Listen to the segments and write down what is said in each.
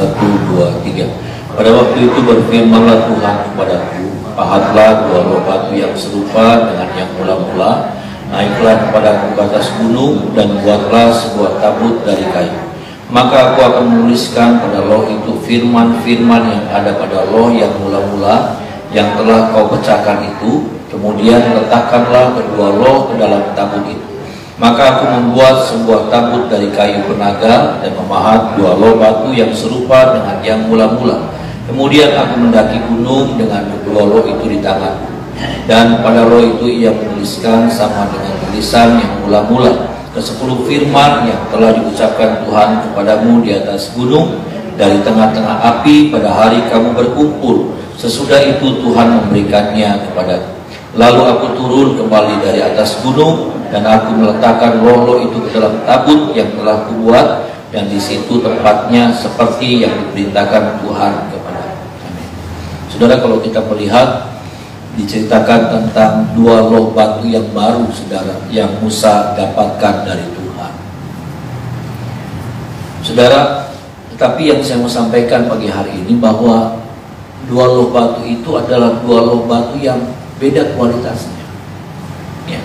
Satu, dua, tiga. Pada waktu itu berfirmanlah Tuhan kepadaku, pahatlah dua loh batu yang serupa dengan yang mula-mula, naiklah kepadaku ke atas gunung, dan buatlah sebuah tabut dari kayu. Maka aku akan menuliskan pada loh itu firman-firman yang ada pada loh yang mula-mula, yang telah kau pecahkan itu. Kemudian letakkanlah kedua loh ke dalam tabut itu. Maka aku membuat sebuah tabut dari kayu penaga dan memahat dua loh batu yang serupa dengan yang mula-mula. Kemudian aku mendaki gunung dengan kedua loh itu di tanganku. Dan pada loh itu ia menuliskan sama dengan tulisan yang mula-mula ke-10 firman yang telah diucapkan Tuhan kepadamu di atas gunung dari tengah-tengah api pada hari kamu berkumpul. Sesudah itu Tuhan memberikannya kepadaku. Lalu aku turun kembali dari atas gunung dan aku meletakkan loh-loh itu ke dalam tabut yang telah kubuat, dan di situ tempatnya seperti yang diperintahkan Tuhan kepada kami. Saudara, kalau kita melihat diceritakan tentang dua loh batu yang baru, saudara, yang Musa dapatkan dari Tuhan. Saudara, tetapi yang saya mau sampaikan pagi hari ini bahwa dua loh batu itu adalah dua loh batu yang beda kualitasnya. Ya.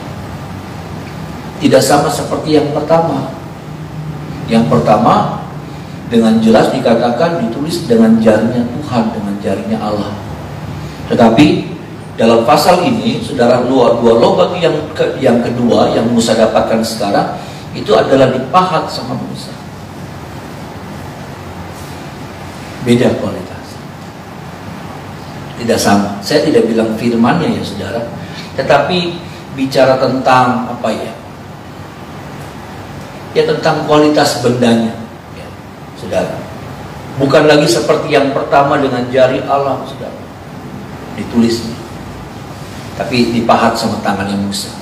Tidak sama seperti yang pertama. Yang pertama dengan jelas dikatakan ditulis dengan jarinya Tuhan, dengan jarinya Allah. Tetapi dalam pasal ini, saudara, dua loh batu yang kedua yang Musa dapatkan sekarang itu adalah dipahat sama Musa. Beda kualitas, tidak sama. Saya tidak bilang firmannya ya saudara, tetapi bicara tentang apa ya? Ya tentang kualitas bendanya, ya, saudara. Bukan lagi seperti yang pertama dengan jari Allah, saudara, ditulisnya, tapi dipahat sama tangannya Musa.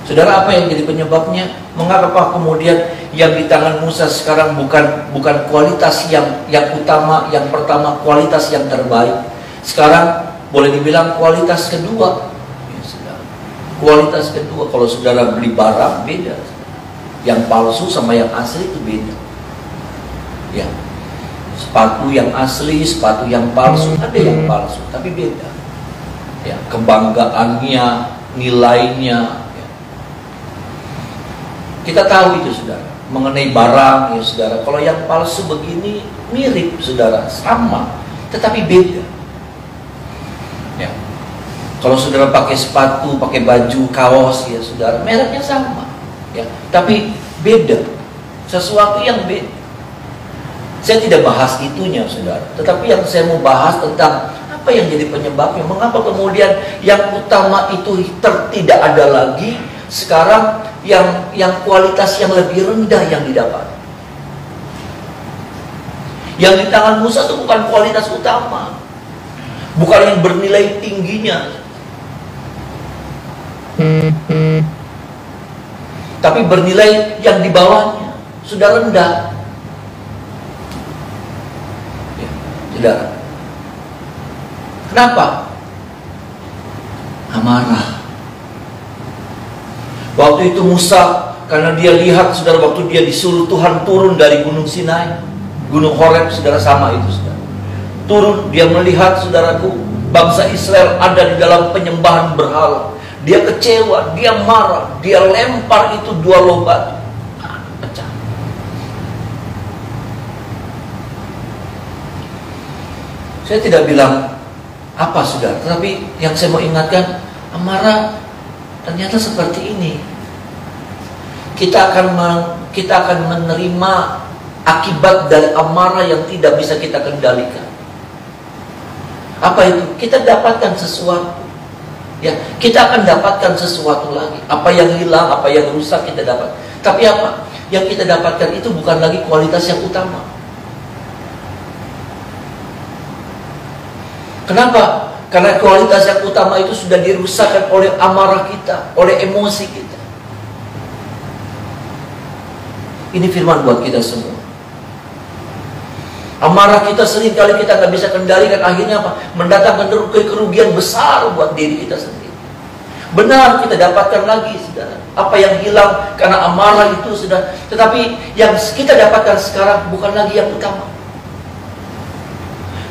Saudara, apa yang jadi penyebabnya? Mengapa kemudian yang di tangan Musa sekarang bukan kualitas yang utama, yang pertama, kualitas yang terbaik. Sekarang boleh dibilang kualitas kedua. Ya, saudara. Kualitas kedua. Kalau saudara beli barang beda. Yang palsu sama yang asli itu beda. Ya. Sepatu yang asli, sepatu yang palsu, ada yang palsu, tapi beda. Ya, kebanggaannya, nilainya. Ya. Kita tahu itu, saudara. Mengenai barang, ya saudara. Kalau yang palsu begini mirip, saudara, sama, tetapi beda. Ya. Kalau saudara pakai sepatu, pakai baju, kaos, ya saudara, mereknya sama, ya, tapi beda. Sesuatu yang beda. Saya tidak bahas itunya, saudara. Tetapi yang saya mau bahas tentang apa yang jadi penyebabnya. Mengapa kemudian yang utama itu tidak ada lagi. Sekarang yang kualitas yang lebih rendah yang didapat. Yang di tangan Musa itu bukan kualitas utama. Bukan yang bernilai tingginya. Tapi bernilai yang di bawahnya. Sudah rendah. Saudara, kenapa? Amarah. Waktu itu Musa, karena dia lihat, saudara, waktu dia disuruh Tuhan turun dari Gunung Sinai, Gunung Horeb, saudara, sama itu, saudara. Turun, dia melihat, saudaraku, bangsa Israel ada di dalam penyembahan berhala. Dia kecewa, dia marah, dia lempar itu dua loh batu. Pecah. Saya tidak bilang apa, saudara, tapi yang saya mau ingatkan, amarah ternyata seperti ini. Kita akan menerima akibat dari amarah yang tidak bisa kita kendalikan. Apa itu? Kita dapatkan sesuatu. Ya, kita akan dapatkan sesuatu lagi. Apa yang hilang, apa yang rusak kita dapat. Tapi apa? Yang kita dapatkan itu bukan lagi kualitas yang utama. Kenapa? Karena kualitas yang utama itu sudah dirusakkan oleh amarah kita, oleh emosi kita. Ini firman buat kita semua. Amarah kita seringkali kita nggak bisa kendalikan, akhirnya apa? Mendatangkan kerugian besar buat diri kita sendiri. Benar, kita dapatkan lagi, saudara. Apa yang hilang karena amarah itu sudah. Tetapi yang kita dapatkan sekarang bukan lagi yang utama,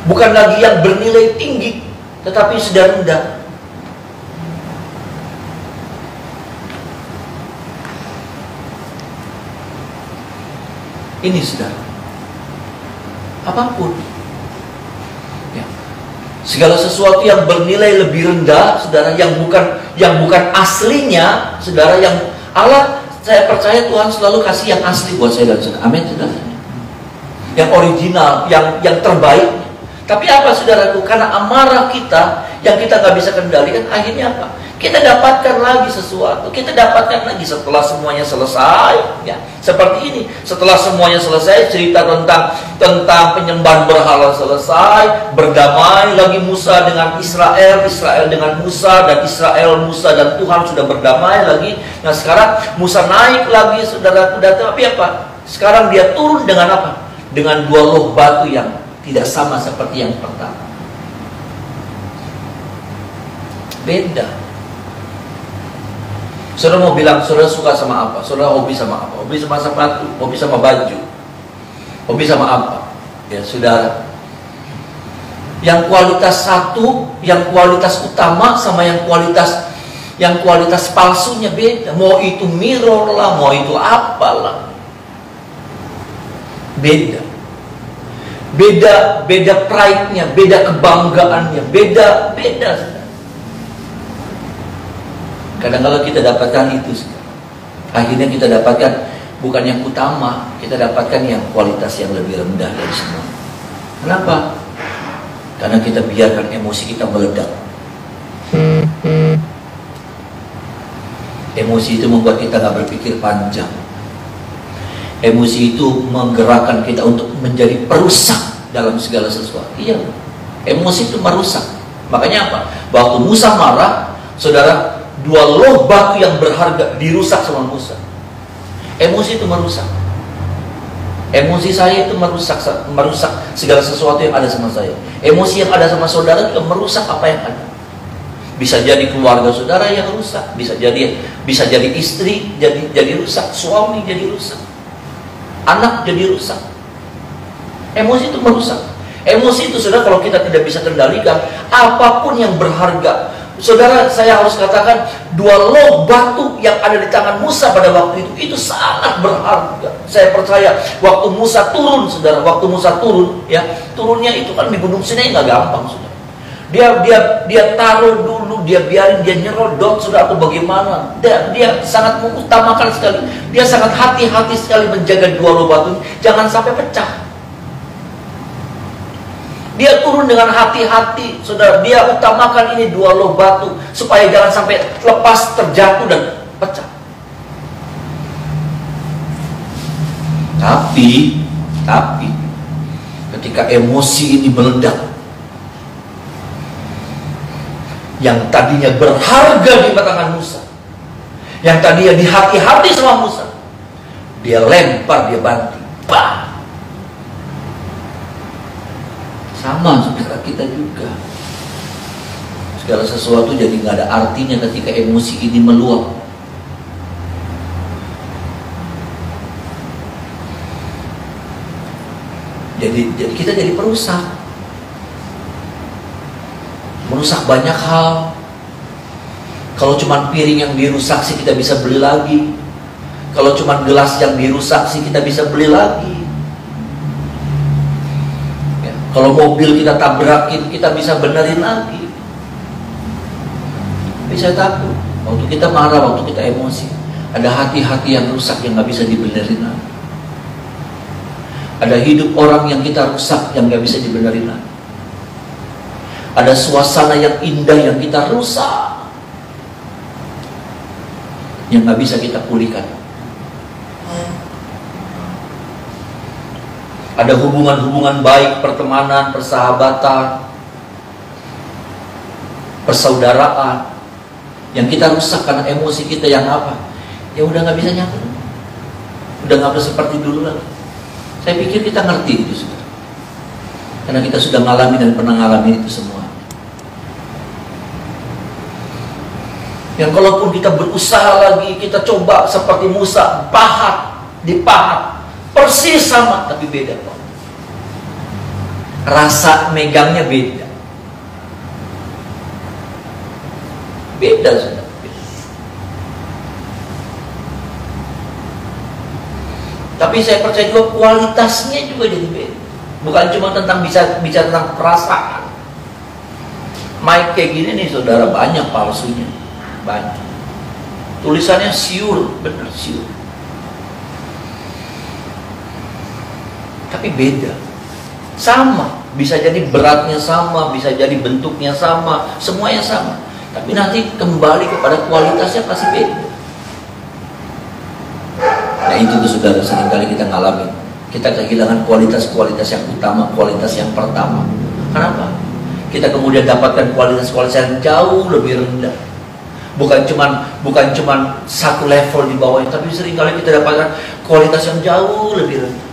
bukan lagi yang bernilai tinggi, tetapi sudah rendah. Ini saudara, apapun ya, segala sesuatu yang bernilai lebih rendah, saudara, yang bukan aslinya, saudara, yang Allah, saya percaya Tuhan selalu kasih yang asli buat saya dan saudara. Amin, saudara. Yang original, yang terbaik. Tapi apa, saudaraku? Karena amarah kita yang kita nggak bisa kendalikan, akhirnya apa? Kita dapatkan lagi sesuatu. Kita dapatkan lagi setelah semuanya selesai. Ya, seperti ini. Setelah semuanya selesai, cerita tentang penyembahan berhala selesai, berdamai lagi Musa dengan Israel, Israel dengan Musa, dan Israel, Musa dan Tuhan sudah berdamai lagi. Nah, sekarang Musa naik lagi, saudaraku, tapi apa? Sekarang dia turun dengan apa? Dengan 2 loh batu yang tidak sama seperti yang pertama. Beda. Saudara mau bilang, saudara suka sama apa? Saudara hobi sama apa? Hobi sama sepatu, hobi sama baju, hobi sama apa? Ya, saudara. Yang kualitas satu, yang kualitas utama sama yang kualitas palsunya beda. Mau itu mirror lah, mau itu apalah. Beda. Beda pride-nya, beda kebanggaannya, beda. Kadang-kadang kita dapatkan itu, akhirnya kita dapatkan bukan yang utama, kita dapatkan yang kualitas yang lebih rendah dari semua. Kenapa? Karena kita biarkan emosi kita meledak. Emosi itu membuat kita nggak berpikir panjang. Emosi itu menggerakkan kita untuk menjadi perusak dalam segala sesuatu. Iya, emosi itu merusak. Makanya apa? Waktu Musa marah, saudara, 2 loh batu yang berharga dirusak sama Musa. Emosi itu merusak. Emosi saya itu merusak segala sesuatu yang ada sama saya. Emosi yang ada sama saudara juga merusak apa yang ada. Bisa jadi keluarga saudara yang rusak, bisa jadi istri jadi rusak, suami jadi rusak, anak jadi rusak. Emosi itu merusak. Emosi itu, saudara, kalau kita tidak bisa kendalikan, apapun yang berharga, saudara, saya harus katakan 2 loh batu yang ada di tangan Musa pada waktu itu sangat berharga. Saya percaya waktu Musa turun, saudara, ya, turunnya itu kan di Gunung Sinai nggak gampang, saudara. Dia taruh dulu, dia biarin, dia nyerodot, saudara, atau bagaimana. Dia sangat mengutamakan sekali. Dia sangat hati-hati sekali menjaga 2 loh batu, jangan sampai pecah. Dia turun dengan hati-hati, saudara. Dia utamakan ini 2 loh batu supaya jangan sampai lepas, terjatuh dan pecah. Tapi ketika emosi ini meledak, yang tadinya berharga di tangan Musa, yang tadinya di hati-hati sama Musa, dia lempar, dia banting, bah. Sama, saudara, kita juga. Segala sesuatu jadi nggak ada artinya ketika emosi ini meluap. Jadi kita jadi perusak. Merusak banyak hal. Kalau cuma piring yang dirusak sih kita bisa beli lagi. Kalau cuma gelas yang dirusak sih kita bisa beli lagi. Kalau mobil kita tabrakin, kita bisa benerin lagi. Tapi saya takut, waktu kita marah, waktu kita emosi, ada hati-hati yang rusak yang gak bisa dibenerin lagi. Ada hidup orang yang kita rusak yang gak bisa dibenerin lagi. Ada suasana yang indah yang kita rusak, yang gak bisa kita pulihkan. Ada hubungan-hubungan baik, pertemanan, persahabatan, persaudaraan yang kita rusak karena emosi kita yang apa? Ya udah nggak bisa nyatu, udah nggak bisa seperti dulu lagi. Saya pikir kita ngerti itu, saudara, karena kita sudah mengalami dan pernah mengalami itu semua. Yang kalaupun kita berusaha lagi, kita coba seperti Musa, dipahat, persis sama, tapi beda Pak. Rasa megangnya beda. Beda sudah. Tapi saya percaya juga kualitasnya juga jadi beda. Bukan cuma tentang bicara tentang perasaan. Mic kayak gini nih saudara, banyak palsunya. Banyak. Tulisannya sure, benar sure. Tapi beda. Sama, bisa jadi beratnya sama, bisa jadi bentuknya sama, semuanya sama. Tapi nanti kembali kepada kualitasnya pasti beda. Nah itu tuh saudara, seringkali kita ngalamin. Kita kehilangan kualitas-kualitas yang utama, kualitas yang pertama. Kenapa? Kita kemudian dapatkan kualitas-kualitas yang jauh lebih rendah. Bukan cuman satu level di bawahnya, tapi seringkali kita dapatkan kualitas yang jauh lebih rendah.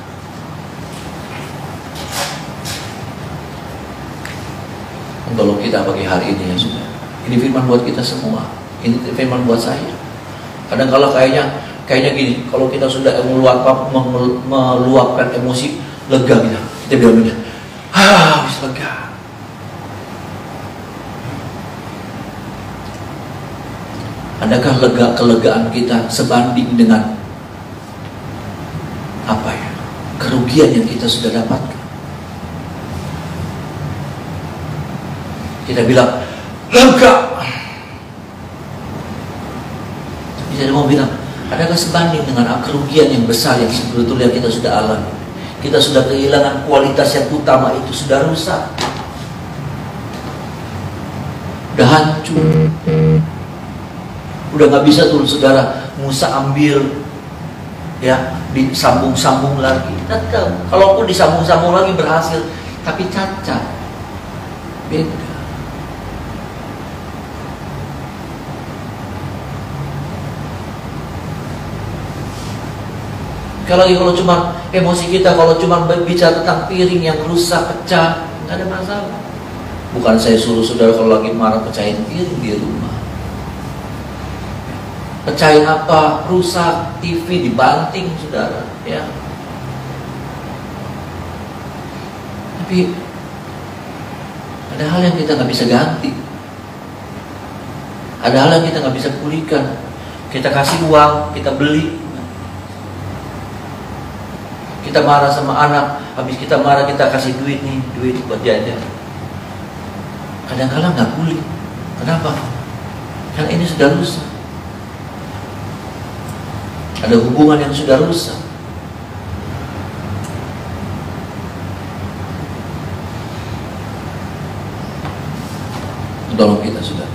Tolong kita bagi hari ini ya sudah. Ini firman buat kita semua. Ini firman buat saya. Kadang kalau kayaknya gini, kalau kita sudah meluapkan emosi, lega kita bilang bisa lega. Adakah kelegaan kita sebanding dengan apa ya? Kerugian yang kita sudah dapatkan. Kita bilang lega. Bisa mau bilang, adakah sebanding dengan kerugian yang besar yang sebetulnya kita sudah alami? Kita sudah kehilangan kualitas yang utama, itu sudah rusak, udah hancur, udah nggak bisa tuh saudara Musa ambil ya, disambung-sambung lagi. Tetap, kalaupun disambung-sambung lagi berhasil, tapi cacat, beda. Kalau cuma emosi kita, kalau cuma berbicara tentang piring yang rusak, pecah, nggak ada masalah. Bukan saya suruh saudara kalau lagi marah pecahin piring di rumah. Pecahin apa? Rusak TV dibanting saudara, ya. Tapi ada hal yang kita nggak bisa ganti. Ada hal yang kita nggak bisa pulihkan. Kita kasih uang, kita beli. Kita marah sama anak, habis kita marah kita kasih duit buat jajan. Kadang-kadang nggak pulih. Kenapa? Karena ini sudah rusak. Ada hubungan yang sudah rusak. Tolong kita sudah.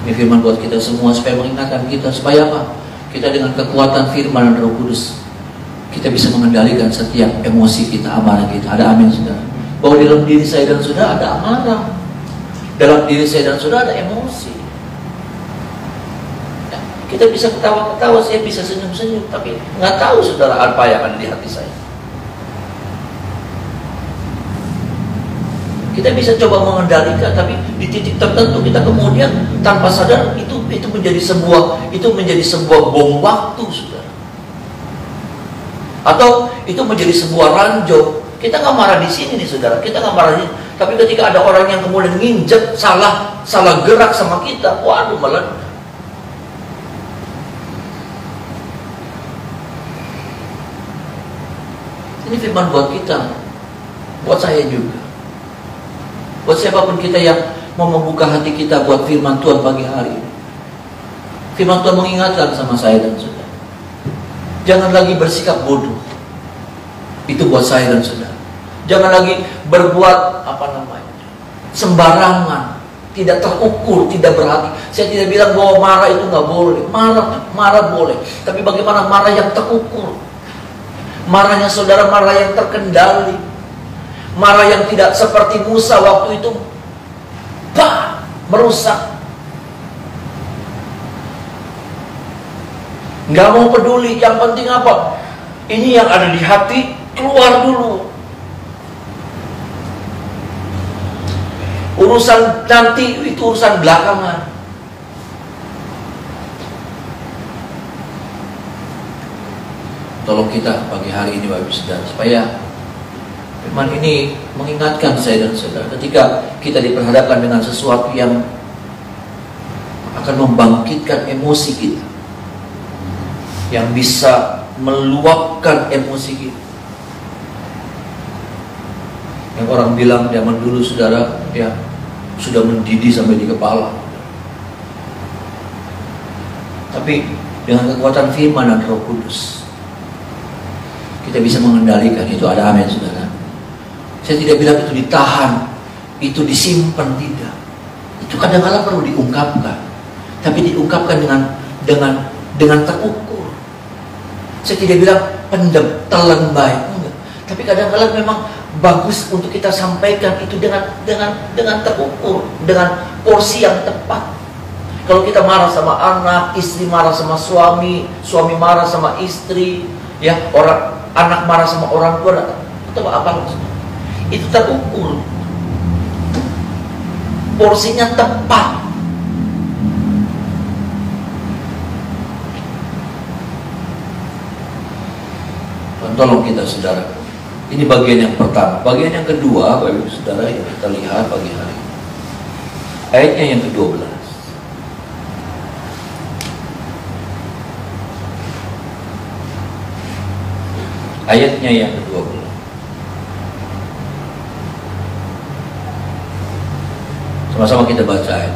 Ini firman buat kita semua supaya mengingatkan kita supaya apa? Kita dengan kekuatan firman dan Roh Kudus, kita bisa mengendalikan setiap emosi kita, amarah kita. Ada amin saudara? Bahwa dalam diri saya dan saudara ada amarah, dalam diri saya dan saudara ada emosi. Ya, kita bisa ketawa-ketawa, saya bisa senyum-senyum, tapi nggak tahu saudara apa yang ada di hati saya. Kita bisa coba mengendalikan, tapi di titik tertentu kita kemudian tanpa sadar itu menjadi sebuah bom waktu saudara. Atau itu menjadi sebuah ranjau. Kita nggak marah di sini nih saudara, kita nggak marah di sini. Tapi ketika ada orang yang kemudian nginjek salah gerak sama kita, waduh malah. Ini firman buat kita, buat saya juga, buat siapapun kita yang mau membuka hati kita buat firman Tuhan pagi hari ini. Firman Tuhan mengingatkan sama saya dan saudara. Jangan lagi bersikap bodoh. Itu buat saya dan saudara. Jangan lagi berbuat sembarangan, tidak terukur, tidak berhati. Saya tidak bilang bahwa marah itu nggak boleh. Marah boleh. Tapi bagaimana marah yang terukur? Marahnya saudara, marah yang terkendali. Marah yang tidak seperti Musa waktu itu, merusak. Nggak mau peduli, yang penting apa? Ini yang ada di hati, keluar dulu. Urusan nanti itu urusan belakangan. Tolong kita pagi hari ini Bapak Ibu Saudara, supaya firman ini mengingatkan saya dan saudara ketika kita diperhadapkan dengan sesuatu yang akan membangkitkan emosi kita, yang bisa meluapkan emosi kita. Yang orang bilang zaman dulu saudara, ya sudah mendidih sampai di kepala. Tapi dengan kekuatan firman dan Roh Kudus, kita bisa mengendalikan itu. Ada amin saudara. Saya tidak bilang itu ditahan, itu disimpan, tidak. Itu kadang-kadang perlu diungkapkan, tapi diungkapkan dengan terukur. Saya tidak bilang pendem, telan baik, enggak. Tapi kadang-kadang memang bagus untuk kita sampaikan itu dengan terukur, dengan porsi yang tepat. Kalau kita marah sama anak, istri marah sama suami, suami marah sama istri, ya anak marah sama orang tua, atau apa maksudnya? Itu terukur, porsinya tepat. Tolong kita saudara. Ini bagian yang pertama. Bagian yang kedua, Bapak Ibu Saudara, yang kita lihat pagi hari ini, ayatnya yang ke-12. Ayatnya yang ke-12. Sama-sama kita baca ayat.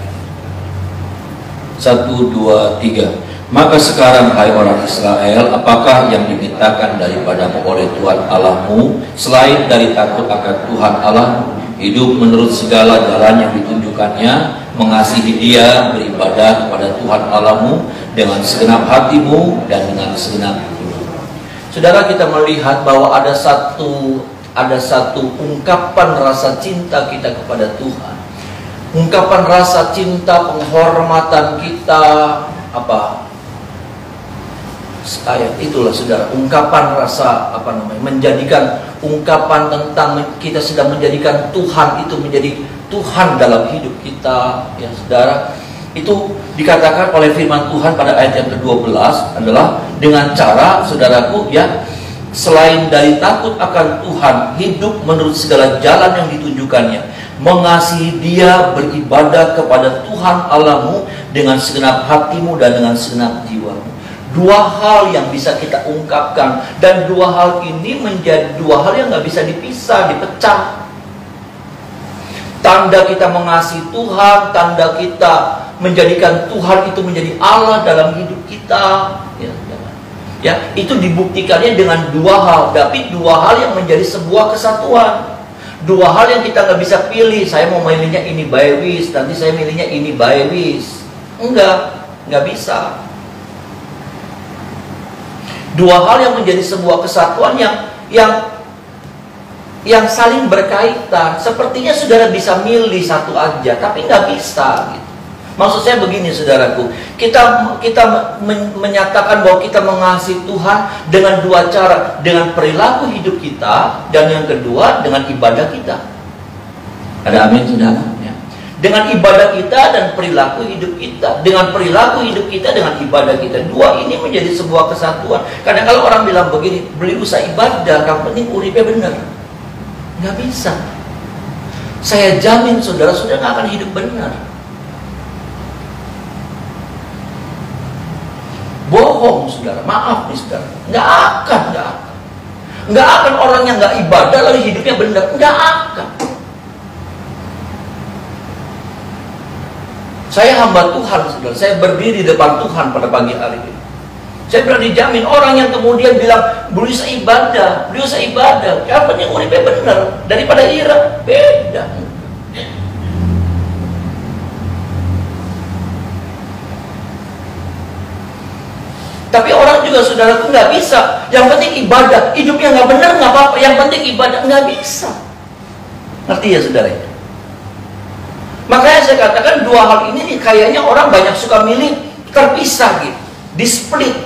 1, 2, 3. Maka sekarang hai orang Israel, apakah yang dimintakan daripadamu oleh Tuhan Allahmu selain dari takut akan Tuhan Allahmu, hidup menurut segala jalan yang ditunjukkannya, mengasihi Dia, beribadah kepada Tuhan Allahmu dengan segenap hatimu dan dengan segenap jiwamu. Saudara, kita melihat bahwa ada satu ungkapan rasa cinta kita kepada Tuhan. Ungkapan rasa cinta, penghormatan kita, ayat itulah saudara, ungkapan rasa menjadikan ungkapan tentang kita sedang menjadikan Tuhan itu menjadi Tuhan dalam hidup kita, ya saudara. Itu dikatakan oleh firman Tuhan pada ayat yang ke-12 adalah dengan cara, saudaraku, ya, selain dari takut akan Tuhan, hidup menurut segala jalan yang ditunjukkannya, mengasihi Dia, beribadah kepada Tuhan Allahmu dengan segenap hatimu dan dengan segenap jiwamu. Dua hal yang bisa kita ungkapkan, dan dua hal ini menjadi dua hal yang nggak bisa dipisah, dipecah. Tanda kita mengasihi Tuhan, tanda kita menjadikan Tuhan itu menjadi Allah dalam hidup kita, ya, itu dibuktikannya dengan dua hal, tapi dua hal yang menjadi sebuah kesatuan. Dua hal yang kita nggak bisa pilih. Saya mau milihnya ini by wish, nanti saya milihnya ini by wish. Nggak bisa. Dua hal yang menjadi sebuah kesatuan yang saling berkaitan. Sepertinya saudara bisa milih satu aja, tapi nggak bisa gitu. Maksud saya begini saudaraku, kita menyatakan bahwa kita mengasihi Tuhan dengan dua cara, dengan perilaku hidup kita, dan yang kedua dengan ibadah kita. Ada amin saudara? Ya. Dengan ibadah kita dan perilaku hidup kita, dengan perilaku hidup kita dengan ibadah kita, dua ini menjadi sebuah kesatuan. Kadang kalau orang bilang begini, beli usaha ibadah, yang penting uripnya benar. Nggak bisa. Saya jamin saudara nggak akan hidup benar. Bohong saudara, maaf nih saudara, nggak akan orang yang nggak ibadah lalu hidupnya benar, nggak akan. Saya hamba Tuhan saudara, saya berdiri di depan Tuhan pada pagi hari ini. Saya berani jamin orang yang kemudian bilang beli ibadah, yang penting uripnya benar daripada ira, beda. Tapi orang juga saudaraku nggak bisa. Yang penting ibadah, hidupnya nggak benar nggak apa-apa. Yang penting ibadah, nggak bisa. Ngerti ya saudara? Makanya saya katakan dua hal ini kayaknya orang banyak suka milih terpisah gitu, di-split.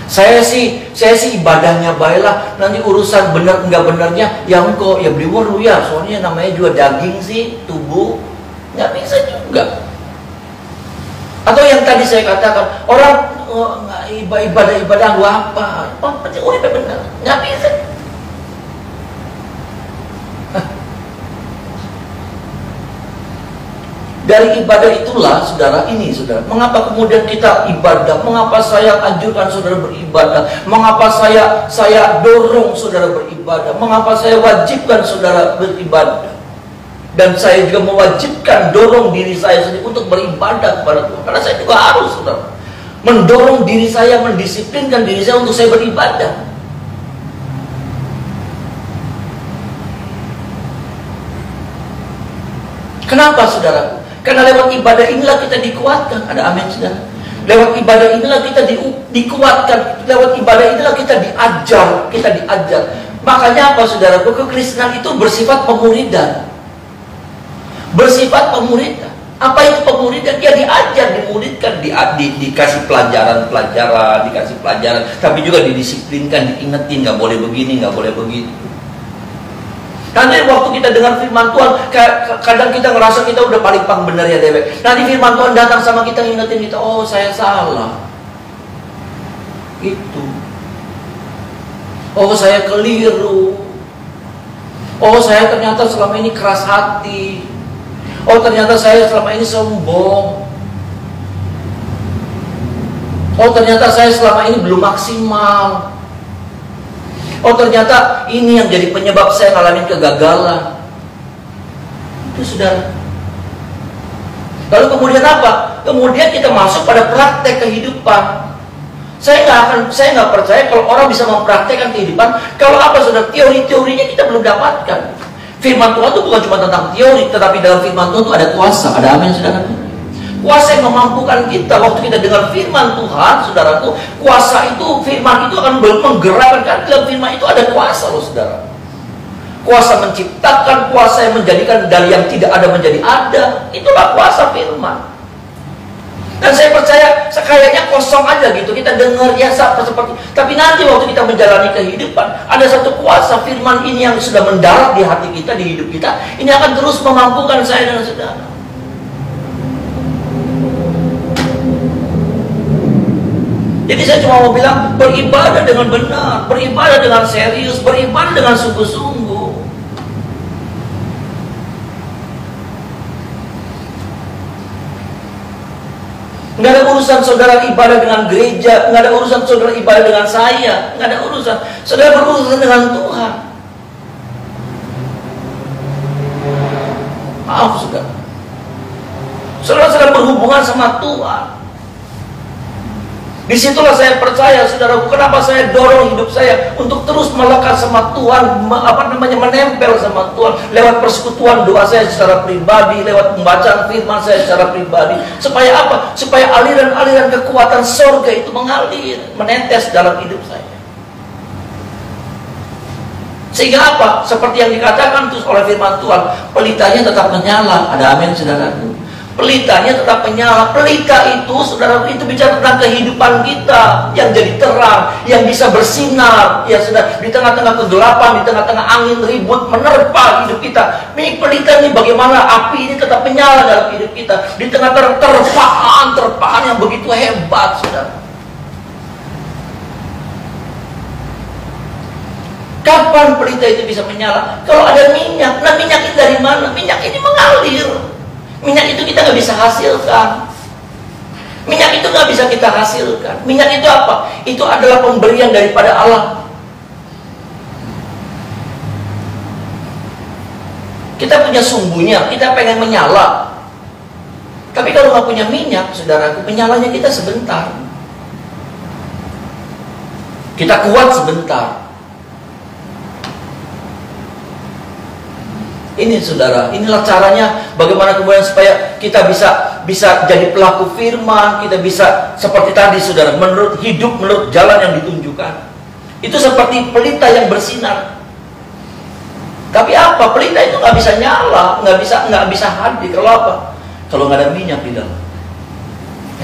Saya sih ibadahnya baiklah, nanti urusan benar nggak benarnya ya engkau ya beli lu ya, soalnya namanya juga daging sih, tubuh, nggak bisa juga. Atau yang tadi saya katakan, orang ibadah lu apa? Urip bener, nggak bisa. Dari ibadah itulah, saudara, mengapa kemudian kita ibadah? Mengapa saya anjurkan saudara beribadah? Mengapa saya dorong saudara beribadah? Mengapa saya wajibkan saudara beribadah? Dan saya juga mewajibkan dorong diri saya sendiri untuk beribadah kepada Tuhan. Karena saya juga harus, saudara, mendorong diri saya, mendisiplinkan diri saya untuk saya beribadah. Kenapa, saudara? Karena lewat ibadah inilah kita dikuatkan. Ada amin, saudara? Lewat ibadah inilah kita dikuatkan. Lewat ibadah inilah kita diajar. Makanya apa, saudara? Kekristenan itu bersifat pemuridan. Apa itu pemuridan? Dia diajar, dimuridkan, dikasih pelajaran, tapi juga didisiplinkan, diingetin, nggak boleh begini, nggak boleh begitu. Nanti waktu kita dengar firman Tuhan, kadang kita ngerasa kita udah paling benar ya, Dewek. Nanti firman Tuhan datang sama kita, ngingetin kita, oh saya salah. Itu. Oh saya keliru. Oh saya ternyata selama ini keras hati. Oh ternyata saya selama ini sombong. Oh ternyata saya selama ini belum maksimal. Oh ternyata ini yang jadi penyebab saya ngalamin kegagalan. Itu, saudara. Lalu kemudian apa? Kemudian kita masuk pada praktek kehidupan. Saya nggak percaya kalau orang bisa mempraktekkan kehidupan. Kalau apa, saudara? Teori-teorinya kita belum dapatkan. Firman Tuhan itu bukan cuma tentang teori, tetapi dalam firman Tuhan itu ada kuasa. Ada amin, saudara? Kuasa yang memampukan kita. Waktu kita dengar firman Tuhan, saudaraku, kuasa itu, firman itu akan menggerakkan. Karena dalam firman itu ada kuasa, loh, saudara. Kuasa menciptakan, kuasa yang menjadikan dari yang tidak ada menjadi ada. Itulah kuasa firman. Dan saya percaya sekayaknya kosong aja gitu, kita dengar ya seperti. Tapi nanti waktu kita menjalani kehidupan, ada satu kuasa firman ini yang sudah mendarat di hati kita, di hidup kita. Ini akan terus memampukan saya dan saudara. Jadi saya cuma mau bilang, beribadah dengan benar, beribadah dengan serius, beribadah dengan sungguh-sungguh. Nggak ada urusan saudara ibadah dengan gereja, nggak ada urusan saudara ibadah dengan saya, nggak ada urusan. Saudara berurusan dengan Tuhan. Maaf, saudara. Saudara sedang berhubungan sama Tuhan. Disitulah saya percaya, saudaraku, kenapa saya dorong hidup saya untuk terus melekat sama Tuhan, menempel sama Tuhan lewat persekutuan doa saya secara pribadi, lewat pembacaan firman saya secara pribadi. Supaya apa? Supaya aliran-aliran kekuatan sorga itu mengalir, menetes dalam hidup saya. Sehingga apa? Seperti yang dikatakan terus oleh firman Tuhan, pelitanya tetap menyala. Ada amin, saudaraku. Pelitanya tetap menyala. Pelita itu, saudara, itu bicara tentang kehidupan kita yang jadi terang, yang bisa bersinar. Ya sudah, di tengah-tengah kegelapan, di tengah-tengah angin ribut menerpa hidup kita. Ini pelita ini bagaimana api ini tetap menyala dalam hidup kita di tengah-tengah terpaan yang begitu hebat, saudara. Kapan pelita itu bisa menyala? Kalau ada minyak. Nah, minyak itu dari mana? Minyak ini mengalir. Minyak itu kita nggak bisa hasilkan. Minyak itu nggak bisa kita hasilkan. Minyak itu apa? Itu adalah pemberian daripada Allah. Kita punya sumbunya, kita pengen menyala. Tapi kalau nggak punya minyak, saudaraku, menyalanya kita sebentar. Kita kuat sebentar. Ini, saudara, inilah caranya bagaimana kemudian supaya kita bisa jadi pelaku firman, kita bisa seperti tadi, saudara, menurut jalan yang ditunjukkan. Itu seperti pelita yang bersinar. Tapi apa? Pelita itu nggak bisa nyala, nggak bisa hadir. Kalau apa? Kalau nggak ada minyak di dalam.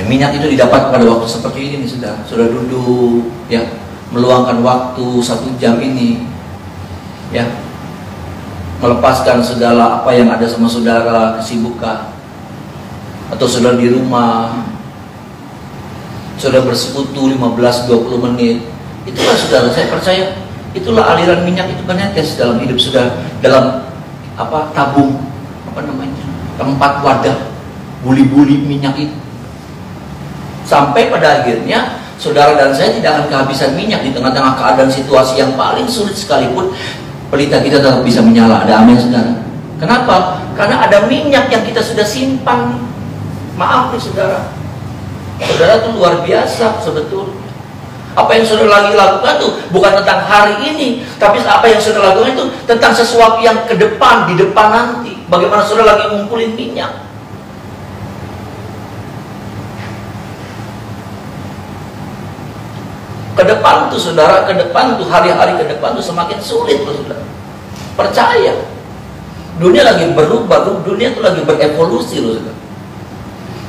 Minyak itu didapat pada waktu seperti ini, saudara. Saudara duduk, ya, meluangkan waktu 1 jam ini, ya, melepaskan segala apa yang ada sama saudara, kesibukan, atau saudara di rumah, saudara bersekutu 15-20 menit, itulah saudara, saya percaya itulah aliran minyak itu menetes dalam hidup saudara, dalam tabung, tempat wadah buli-buli minyak itu, sampai pada akhirnya saudara dan saya tidak akan kehabisan minyak di tengah-tengah keadaan situasi yang paling sulit sekalipun. Pelita kita tetap bisa menyala. Ada amin saudara? Kenapa? Karena ada minyak yang kita sudah simpan. Maaf nih saudara, saudara itu luar biasa sebetulnya. Apa yang saudara lagi lakukan itu bukan tentang hari ini, tapi apa yang saudara lakukan itu tentang sesuatu yang ke depan, di depan nanti. Bagaimana saudara lagi ngumpulin minyak. Ke depan tuh saudara, ke depan tuh, hari-hari ke depan tuh semakin sulit loh saudara. Percaya. Dunia lagi berubah, dunia tuh lagi berevolusi loh saudara.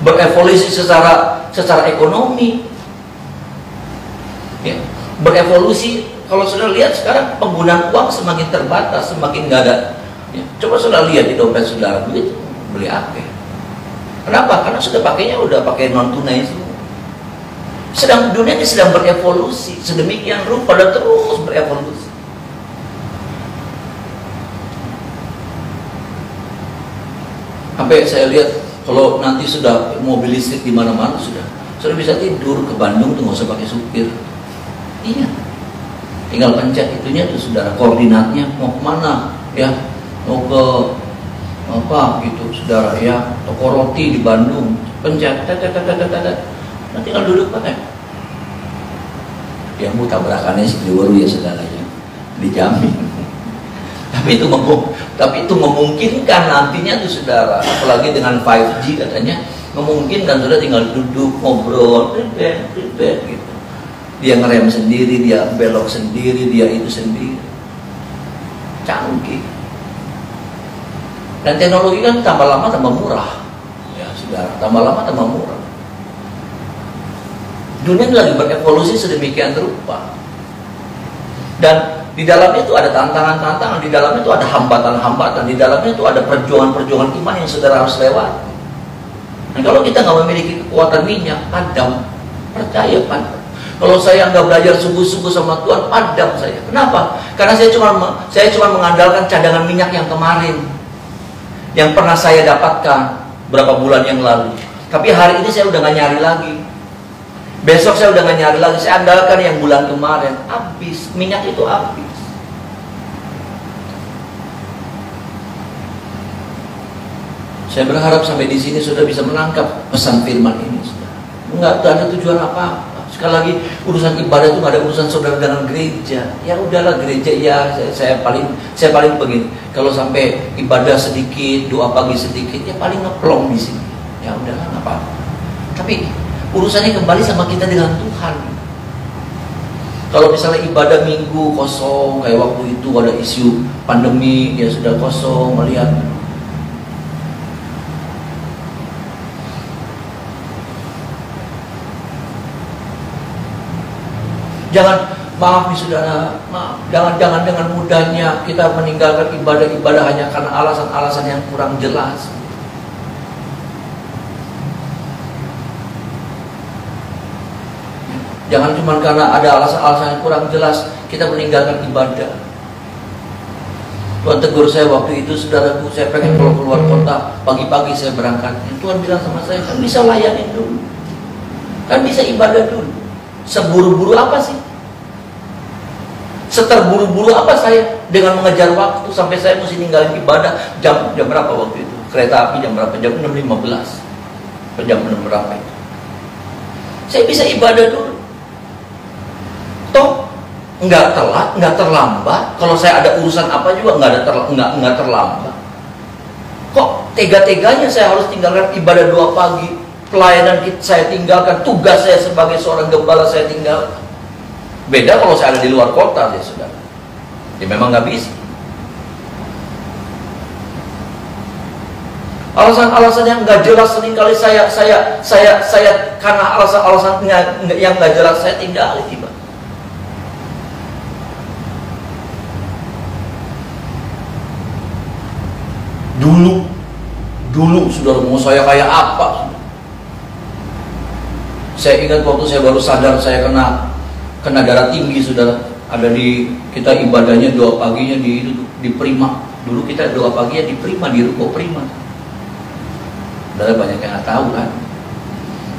Berevolusi secara ekonomi. Ya, berevolusi, kalau saudara lihat sekarang penggunaan uang semakin terbatas, semakin nggak ada. Ya, coba saudara lihat di dompet saudara, duit beli apa? Kenapa? Karena sudah pakainya udah pakai non tunai semua. Sedang dunia ini sedang berevolusi sedemikian rupa dan terus berevolusi. Sampai saya lihat kalau nanti sudah mobil listrik di mana-mana sudah bisa tidur ke Bandung tuh nggak usah pakai supir. Iya, tinggal pencet itunya tuh saudara, koordinatnya mau kemana ya, mau ke apa gitu saudara ya, toko roti di Bandung, pencet nanti kalau duduk pakai yang mau tabrakannya Siliweru ya saudara ya, dijamin. tapi itu memungkinkan nantinya tuh saudara, apalagi dengan 5G katanya memungkinkan saudara tinggal duduk ngobrol gitu. Dia ngerem sendiri, dia belok sendiri, dia itu sendiri, canggih. Dan teknologi kan tambah lama tambah murah ya saudara, tambah lama tambah murah. Dunia lagi berevolusi sedemikian rupa. Dan di dalamnya itu ada tantangan-tantangan, di dalamnya itu ada hambatan-hambatan, di dalamnya itu ada perjuangan-perjuangan iman yang saudara harus lewati. Dan kalau kita nggak memiliki kekuatan minyak, padam. Percaya padam. Kalau saya nggak belajar sungguh-sungguh sama Tuhan, padam saya. Kenapa? Karena saya cuma mengandalkan cadangan minyak yang kemarin, yang pernah saya dapatkan berapa bulan yang lalu. Tapi hari ini saya udah nggak nyari lagi. Besok saya udah gak nyari lagi, saya andalkan yang bulan kemarin. Habis, minyak itu habis. Saya berharap sampai di sini sudah bisa menangkap pesan firman ini. Enggak ada tujuan apa-apa. Sekali lagi, urusan ibadah itu gak ada urusan saudara dengan gereja. Ya udahlah gereja, ya saya paling begini. Kalau sampai ibadah sedikit, doa pagi sedikit, ya paling ngeplong di sini. Ya udahlah, gak apa-apa. Tapi urusannya kembali sama kita dengan Tuhan. Kalau misalnya ibadah minggu kosong, kayak waktu itu ada isu pandemi, ya sudah kosong, melihat. Jangan, maaf nih saudara, maaf, jangan dengan mudahnya kita meninggalkan ibadah hanya karena alasan-alasan yang kurang jelas. Jangan cuma karena ada alasan-alasan yang kurang jelas kita meninggalkan ibadah. Tuhan tegur saya waktu itu, saudaraku, saya pengen keluar kota, pagi-pagi saya berangkat. Tuhan bilang sama saya, kan bisa layanin dulu, kan bisa ibadah dulu. Seburu-buru apa sih? Seterburu-buru apa saya dengan mengejar waktu sampai saya mesti ninggalin ibadah jam berapa waktu itu? Kereta api jam berapa? Jam 6.15. Jam 6 berapa itu? Saya bisa ibadah dulu. Toh nggak telat, nggak terlambat. Kalau saya ada urusan apa juga nggak terlambat. Kok tega-teganya saya harus tinggalkan ibadah doa pagi, pelayanan saya tinggalkan, tugas saya sebagai seorang gembala saya tinggalkan. Beda kalau saya ada di luar kota, ya saudara. Ya memang nggak bisa. Alasan-alasan yang nggak jelas seringkali saya karena alasan-alasan yang nggak jelas saya tinggali tiba. Dulu saudara, mau saya kayak apa? Saya ingat waktu saya baru sadar saya kena darah tinggi, saudara. Ada kita ibadahnya doa paginya di Prima. Dulu kita doa paginya di Prima, di Ruko Prima. Saudara banyak yang nggak tahu kan.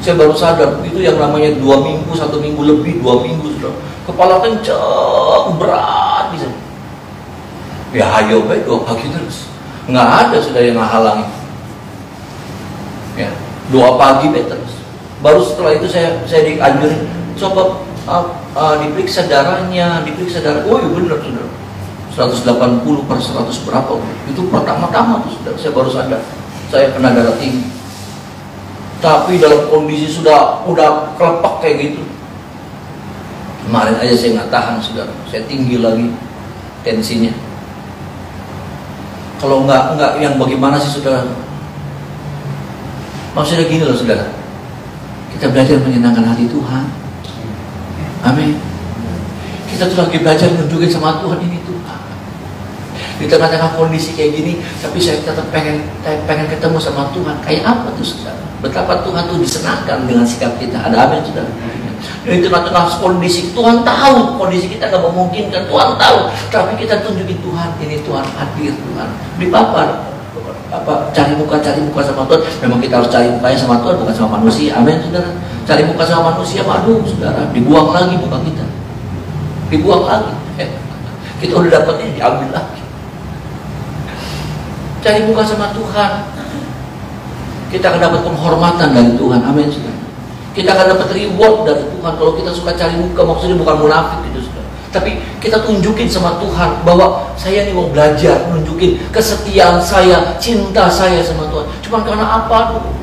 Saya baru sadar itu yang namanya 2 minggu, 1 minggu lebih, 2 minggu sudah. Kepala kencang, berat bisa. Ya ayo baik doa pagi terus. Nggak ada sudah yang ngahalangi. Ya, doa pagi baik terus. Baru setelah itu saya dianjurin coba diperiksa darahnya, diperiksa darah. Oh iya benar sudah. 180 per 100 berapa? Itu pertama-tama tuh sudah. Saya baru sadar saya kena darah tinggi. Tapi dalam kondisi udah kelepak kayak gitu. Kemarin aja saya nggak tahan, saudara. Saya tinggi lagi tensinya. Kalau nggak yang bagaimana sih, saudara? Maksudnya gini loh, saudara. Kita belajar menyenangkan hati Tuhan. Amin. Kita tuh lagi belajar nunjukin sama Tuhan ini Tuhan. Di tengah-tengah kondisi kayak gini, tapi saya tetap pengen ketemu sama Tuhan. Kayak apa tuh, saudara? Betapa Tuhan tuh disenangkan dengan sikap kita. Ada amin, saudara? Di tengah-tengah kondisi, Tuhan tahu kondisi kita gak memungkinkan, Tuhan tahu. Tapi kita tunjukin Tuhan, ini Tuhan hadir, Tuhan. Di cari muka sama Tuhan. Memang kita harus cari mukanya sama Tuhan, bukan sama manusia. Amin, saudara? Cari muka sama manusia, aduh, saudara, dibuang lagi muka kita. Dibuang lagi. Kita udah dapat ini, diambil lagi. Cari muka sama Tuhan, kita akan dapat penghormatan dari Tuhan. Amin, saudara. Kita akan dapat reward dari Tuhan. Kalau kita suka cari muka, maksudnya bukan munafik gitu, saudara. Tapi kita tunjukin sama Tuhan bahwa saya nih mau belajar, nunjukin kesetiaan saya, cinta saya sama Tuhan. Cuma karena apa tuh?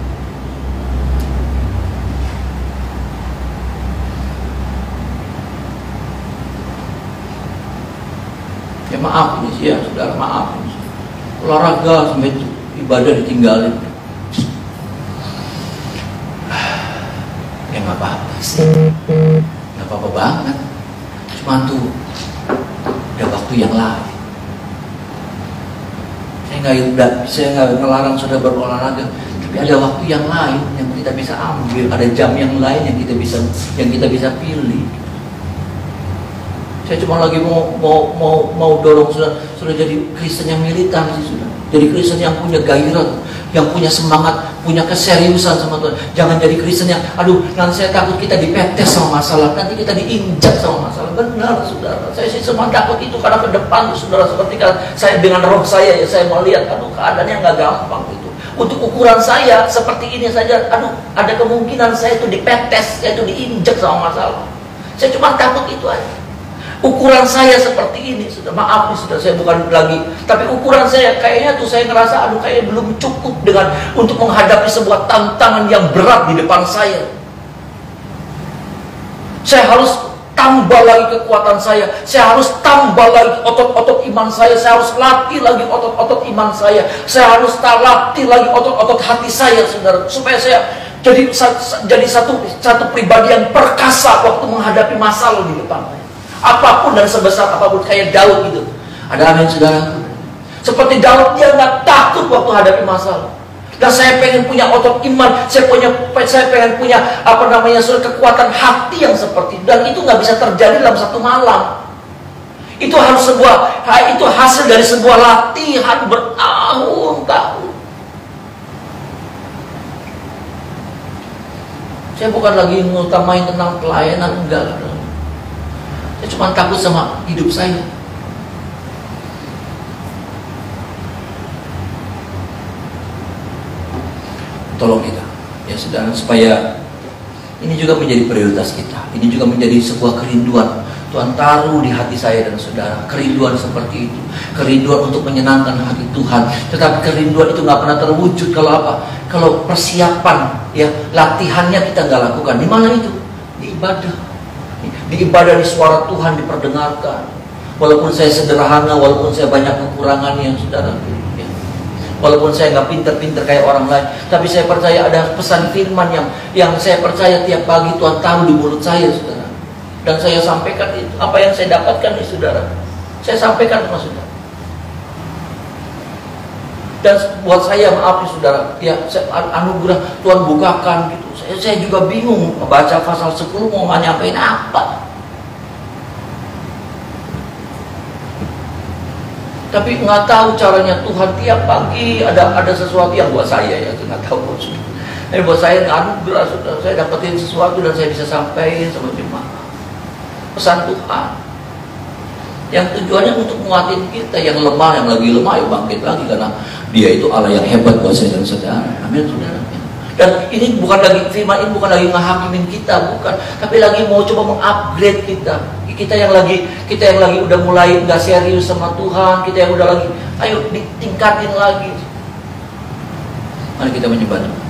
Ya maaf nih sih ya, saudara, maaf. Olahraga sampai ibadah ditinggalin. Ya nggak apa-apa sih, nggak apa-apa banget. Cuma tuh ada waktu yang lain. Saya nggak ngelarang saudara berolahraga, tapi ada waktu yang lain yang kita bisa ambil, ada jam yang lain yang kita bisa pilih. Saya cuma lagi mau dorong sudah jadi Kristen yang militan sih, sudah jadi Kristen yang punya gairah, yang punya semangat, punya keseriusan sama Tuhan. Jangan jadi Kristen yang nanti saya takut kita dipetes sama masalah, nanti kita diinjak sama masalah. Benar, saudara, saya sih cuma takut itu karena ke depan, saudara, seperti saya dengan roh saya ya, saya melihat keadaannya nggak gampang gitu. Untuk ukuran saya seperti ini saja, ada kemungkinan saya itu dipetes, saya itu diinjak sama masalah. Saya cuma takut itu aja. Ukuran saya seperti ini, sudah maaf nih, sudah saya bukan lagi, tapi ukuran saya kayaknya tuh saya ngerasa kayaknya belum cukup dengan untuk menghadapi sebuah tantangan yang berat di depan saya. Saya harus tambah lagi kekuatan saya harus tambah lagi otot-otot iman saya harus latih lagi otot-otot iman saya harus latih lagi otot-otot hati saya, saudara, supaya saya jadi satu pribadi yang perkasa waktu menghadapi masalah di depan. Apapun dan sebesar apapun, kayak Daud gitu. Ada amin, saudara? Seperti Daud, dia nggak takut waktu hadapi masalah. Dan saya pengen punya otot iman, saya pengen punya kekuatan hati yang seperti itu. Dan itu nggak bisa terjadi dalam satu malam. Itu hasil dari sebuah latihan bertahun-tahun. Saya bukan lagi ngutamain tentang pelayanan, enggak. Saya cuma takut sama hidup saya. Tolong kita, ya saudara, supaya ini juga menjadi prioritas kita. Ini juga menjadi sebuah kerinduan. Tuhan taruh di hati saya dan saudara kerinduan seperti itu, kerinduan untuk menyenangkan hati Tuhan. Tetapi kerinduan itu nggak pernah terwujud kalau apa? Kalau persiapan, ya latihannya kita nggak lakukan. Di mana itu? Di ibadah. Di ibadah, di suara Tuhan diperdengarkan. Walaupun saya sederhana, walaupun saya banyak kekurangannya, saudara, ya. Walaupun saya nggak pinter-pinter kayak orang lain, tapi saya percaya ada pesan firman yang saya percaya tiap pagi Tuhan taruh di mulut saya, saudara. Dan saya sampaikan itu, apa yang saya dapatkan nih, saudara, saya sampaikan sama saudara. Dan buat saya, maaf nih, saudara, ya anugerah Tuhan bukakan gitu. Saya juga bingung membaca pasal 10 mau nyampein apa. Tapi nggak tahu caranya Tuhan, tiap pagi ada sesuatu yang buat saya ya, nggak tahu maksudnya. Tapi buat saya anugerah, saya dapetin sesuatu dan saya bisa sampaikan sama jemaat. Pesan Tuhan yang tujuannya untuk menguatin kita yang lemah, yang lagi lemah, ya bangkit lagi, karena Dia itu Allah yang hebat buat saya dan saudara. Amin, saudara. Dan ini bukan lagi, firman ini bukan lagi ngehakimin kita, bukan, tapi lagi mau coba mengupgrade kita. Kita yang lagi udah mulai nggak serius sama Tuhan, kita yang udah lagi, ayo ditingkatin lagi. Mari kita menyembah.